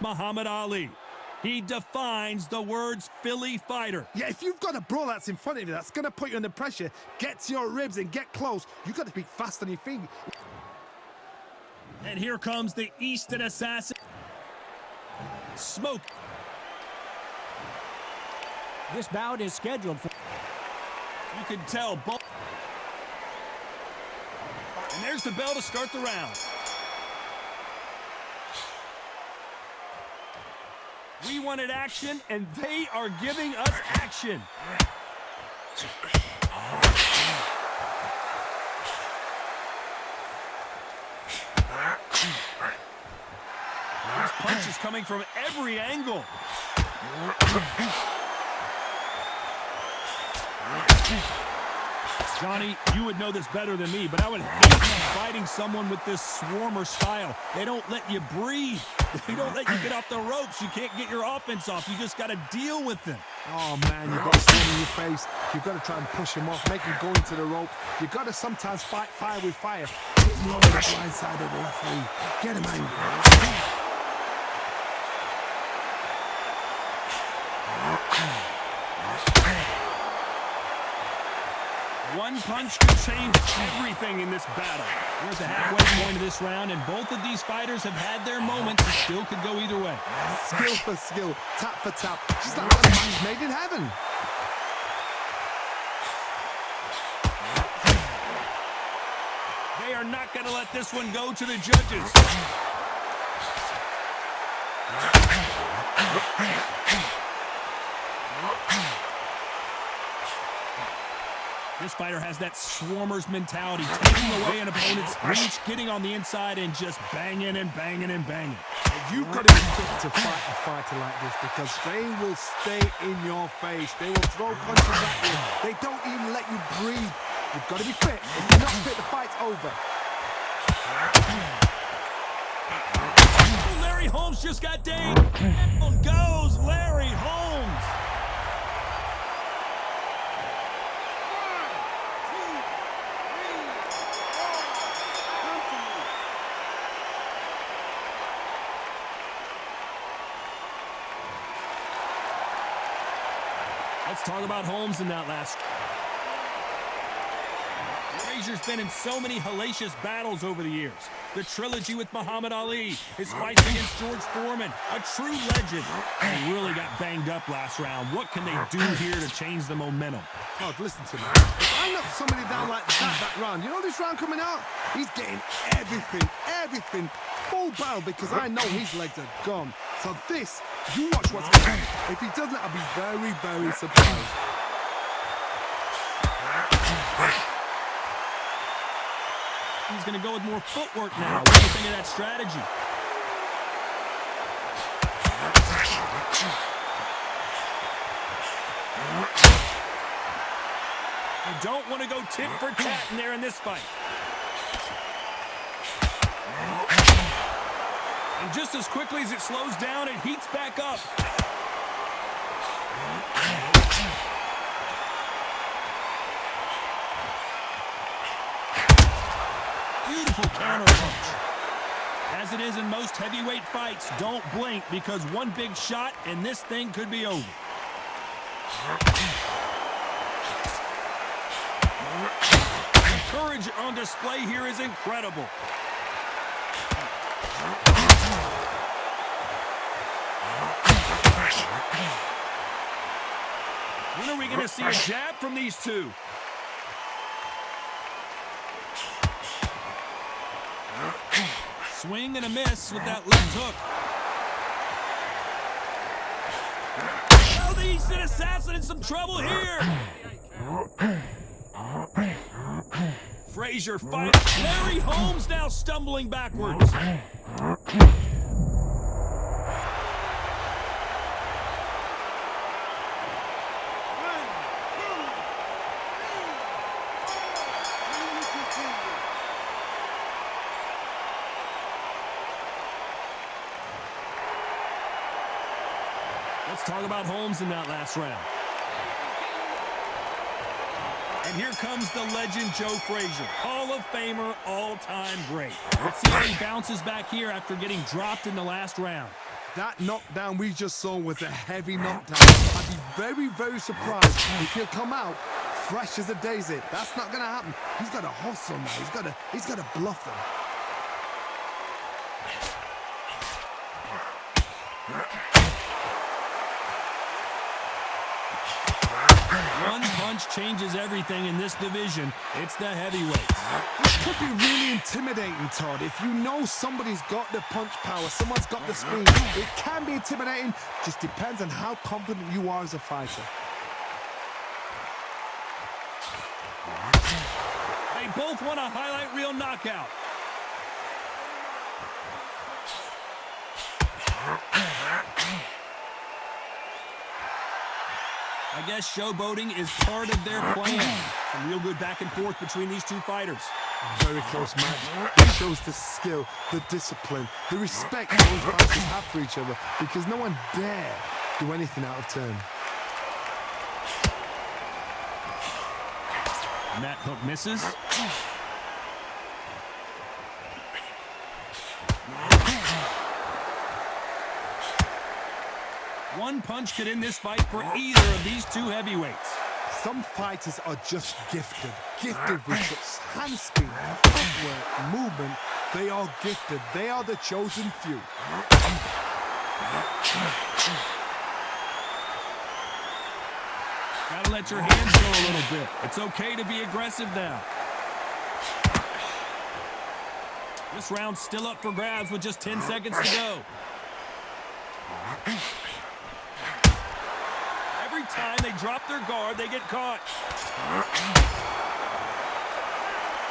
Muhammad Ali. He defines the words Philly fighter. Yeah, if you've got a brawl that's in front of you that's going to put you under pressure, get to your ribs and get close, you've got to be fast on your feet. And here comes the Eastern assassin. Smoke. This bout is scheduled for... You can tell both. And there's the bell to start the round. We wanted action, and they are giving us action. This punch is coming from every angle. Johnny, you would know this better than me, but I would hate fighting someone with this swarmer style. They don't let you breathe. They don't let you get off the ropes. You can't get your offense off. You just got to deal with them. Oh, man, you've got to swim in your face. You've got to try and push him off, make him go into the rope. You've got to sometimes fight fire with fire. Hit him over the blind side of the referee. Get him angry. One punch could change everything in this battle. We're at the halfway point of this round, and both of these fighters have had their moments. It still could go either way. Skill for skill, tap for tap. Just like one man's made in heaven. They are not going to let this one go to the judges. This fighter has that swarmer's mentality, taking away an opponent's reach, getting on the inside, and just banging and banging and banging. You've got to be fit to fight a fighter like this because they will stay in your face. They will throw punches at you. They don't even let you breathe. You've got to be fit. If you're not fit, the fight's over. Larry Holmes just got dinged. Down goes Larry Holmes. Let's talk about Holmes in that last. Frazier's been in so many hellacious battles over the years. The trilogy with Muhammad Ali, his fights against George Foreman, a true legend. He really got banged up last round. What can they do here to change the momentum? Oh, listen to me. If I knock somebody down like that round, you know this round coming out? He's getting everything, full barrel because I know his legs are gone. So this, you watch what's going to happen. If he doesn't, I'll be very, very surprised. He's going to go with more footwork now. What do you think of that strategy? You don't want to go tit for tat in there in this fight. And just as quickly as it slows down, it heats back up. Beautiful counter punch. As it is in most heavyweight fights, don't blink because one big shot and this thing could be over. The courage on display here is incredible. When are we going to see a jab from these two? Swing and a miss with that left hook. Oh, the Eastern assassin in some trouble here. Frazier fights. Larry Holmes now stumbling backwards. Let's talk about Holmes in that last round. And here comes the legend, Joe Frazier. Hall of Famer, all-time great. Let's see how he bounces back here after getting dropped in the last round. That knockdown we just saw was a heavy knockdown. I'd be very, very surprised if he'll come out fresh as a daisy. That's not going to happen. He's got to hustle now. He's got to bluff them. One punch changes everything in this division. It's the heavyweights. This could be really intimidating, Todd. If you know somebody's got the punch power, someone's got the speed, it can be intimidating. Just depends on how confident you are as a fighter. They both want a highlight reel knockout. I guess showboating is part of their plan. Some real good back and forth between these two fighters. Very close match. It shows the skill, the discipline, the respect both fighters have for each other, because no one dare do anything out of turn. And that hook misses. One punch could end this fight for either of these two heavyweights. Some fighters are just gifted with such hand speed, footwork, movement. They are gifted. They are the chosen few. Gotta let your hands go a little bit. It's okay to be aggressive now. This round's still up for grabs with just 10 seconds to go. Every time they drop their guard, they get caught.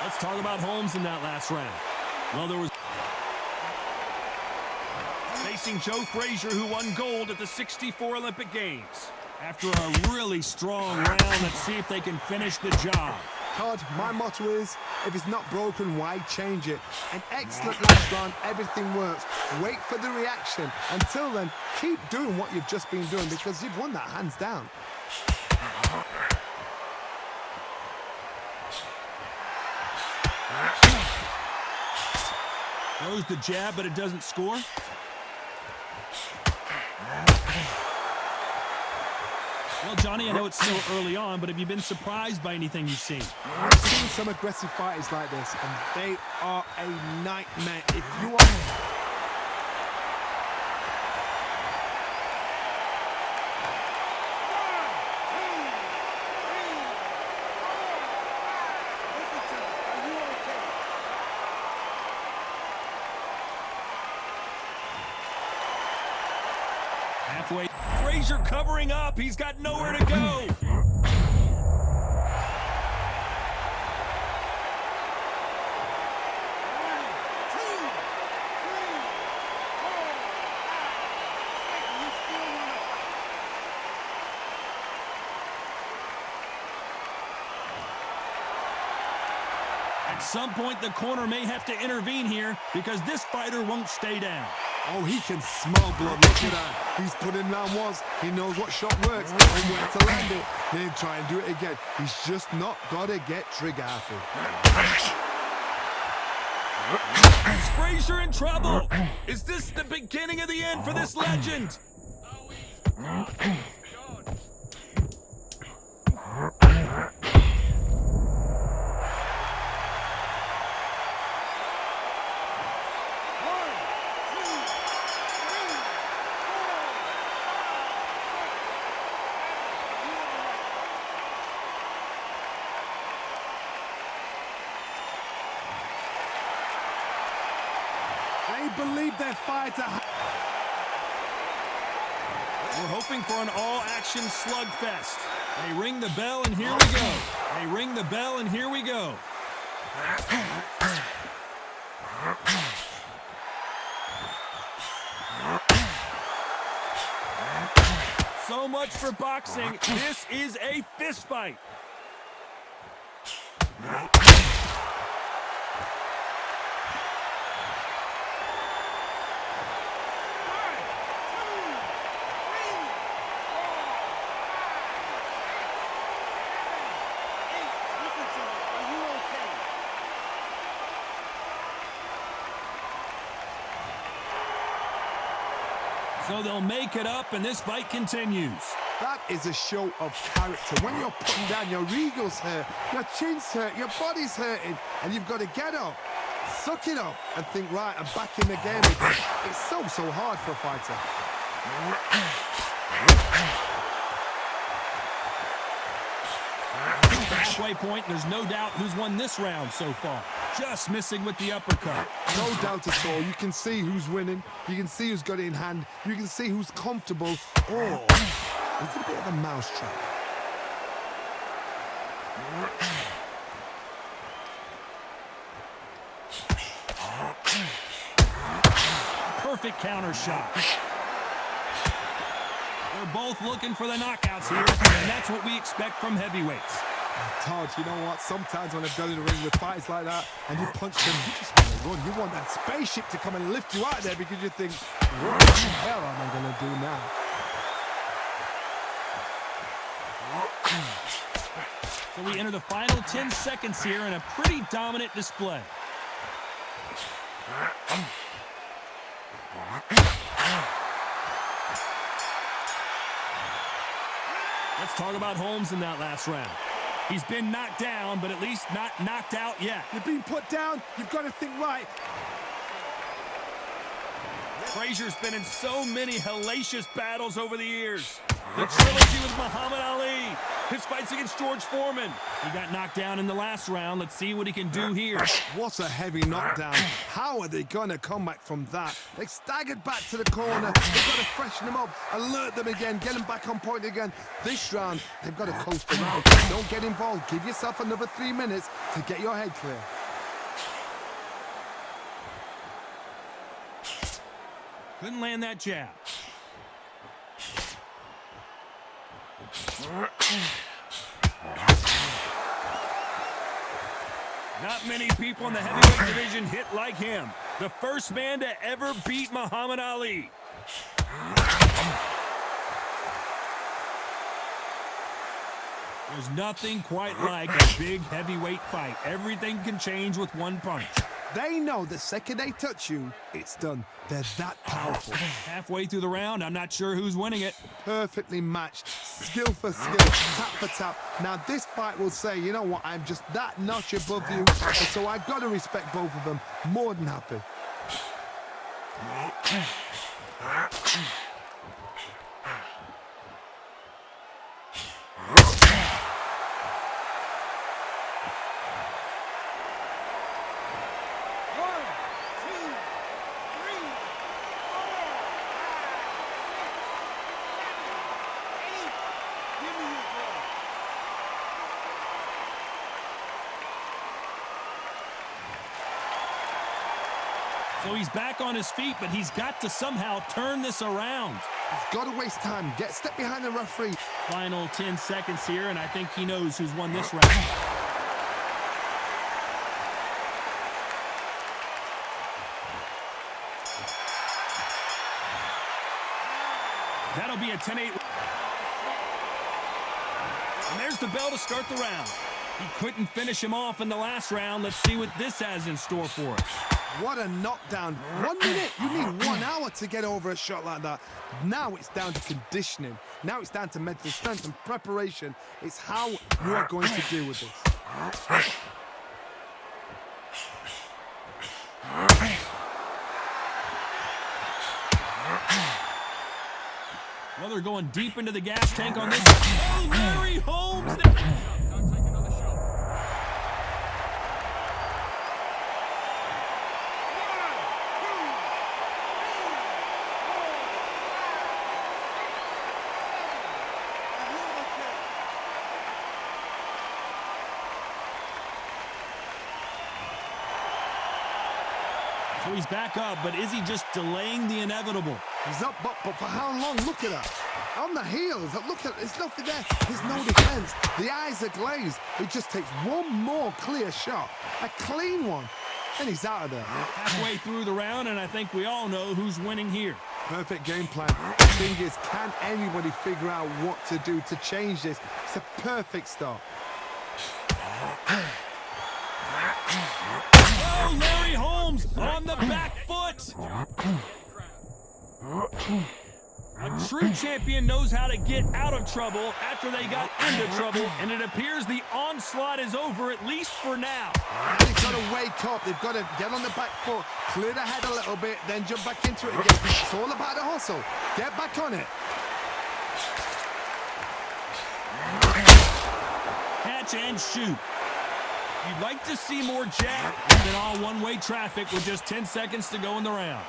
Let's talk about Holmes in that last round. Well, there was... Facing Joe Frazier, who won gold at the '64 Olympic Games. After a really strong round, let's see if they can finish the job. Todd, my motto is, if it's not broken, why change it? An excellent last round, everything works. Wait for the reaction. Until then, keep doing what you've just been doing, because you've won that hands down. Throws the jab, but it doesn't score. Well, Johnny, I know it's still early on, but have you been surprised by anything you've seen? I've seen some aggressive fighters like this, and they are a nightmare. If you are... Halfway. Frazier covering up. He's got nowhere to go. At some point, the corner may have to intervene here because this fighter won't stay down. Oh, he can smell blood. Look at that. He's put in round once. He knows what shot works and where to land it. Then try and do it again. He's just not got to get trigger happy. Is Frazier in trouble? Is this the beginning of the end for this legend? They believe their fighter. We're hoping for an all-action slugfest. They ring the bell, and here we go. They ring the bell, and here we go. So much for boxing. This is a fist fight. So they'll make it up, and this fight continues. That is a show of character. When you're putting down, your ego's hurt, your chin's hurt, your body's hurting, and you've got to get up, suck it up, and think, right, I'm back in the game again. It's so hard for a fighter. Halfway point, there's no doubt who's won this round so far. Just missing with the uppercut. No doubt at all. You can see who's winning. You can see who's got it in hand. You can see who's comfortable. Oh, it's a bit of a mousetrap. Perfect counter shot. They're both looking for the knockouts here, and that's what we expect from heavyweights. Todd, you know what? Sometimes when I've done in the ring with fights like that, and you punch them, you just want to run. You want that spaceship to come and lift you out there because you think, what the hell am I going to do now? So we enter the final 10 seconds here in a pretty dominant display. Let's talk about Holmes in that last round. He's been knocked down, but at least not knocked out yet. You've been put down, you've got to think right. Frazier's been in so many hellacious battles over the years. The trilogy with Muhammad Ali, his fights against George Foreman. He got knocked down in the last round. Let's see what he can do here. What a heavy knockdown. How are they going to come back from that? They staggered back to the corner. They've got to freshen them up, alert them again, get them back on point again. This round, they've got to coast around. Don't get involved. Give yourself another 3 minutes to get your head clear. Couldn't land that jab. Not many people in the heavyweight division hit like him. The first man to ever beat Muhammad Ali. There's nothing quite like a big heavyweight fight. Everything can change with one punch. They know the second they touch you, it's done. They're that powerful. Halfway through the round, I'm not sure who's winning it. Perfectly matched, skill for skill, tap for tap. Now this fight will say, you know what, I'm just that notch above you, and so I've got to respect both of them. More than happy. So he's back on his feet, but he's got to somehow turn this around. He's got to waste time. Step behind the referee. Final 10 seconds here, and I think he knows who's won this round. That'll be a 10-8. And there's the bell to start the round. He couldn't finish him off in the last round. Let's see what this has in store for us. What a knockdown. 1 minute, you need 1 hour to get over a shot like that. Now it's down to conditioning. Now it's down to mental strength and preparation. It's how you are going to deal with this. Well, they're going deep into the gas tank on this. Oh, Larry Holmes! So he's back up, but is he just delaying the inevitable? He's up, but for how long? Look at that. On the heels, look at, there's nothing there. There's no defense. The eyes are glazed. It just takes one more clear shot, a clean one, and he's out of there. Halfway through the round, and I think we all know who's winning here. Perfect game plan. The thing is, can anybody figure out what to do to change this? It's a perfect start. Oh, Larry Holmes on the back foot. A true champion knows how to get out of trouble after they got into trouble, and it appears the onslaught is over, at least for now. They've got to wake up. They've got to get on the back foot, clear the head a little bit, then jump back into it again. It's all about the hustle. Get back on it. Catch and shoot. You'd like to see more jab than all one-way traffic with just 10 seconds to go in the round.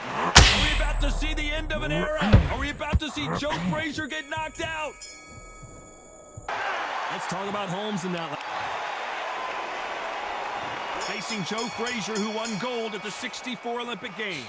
Are we about to see the end of an era? Are we about to see Joe Frazier get knocked out? Let's talk about Holmes in that. Facing Joe Frazier, who won gold at the '64 Olympic Games.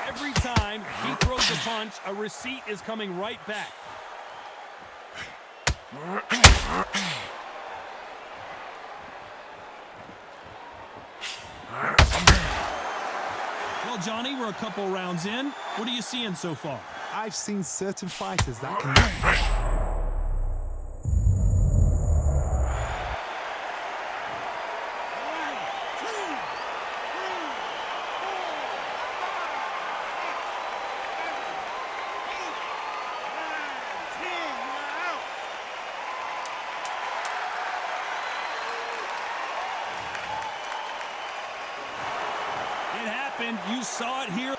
Every time he throws a punch, a receipt is coming right back. Well, Johnny, we're a couple rounds in. What are you seeing so far? I've seen certain fighters that can... It happened. You saw it here.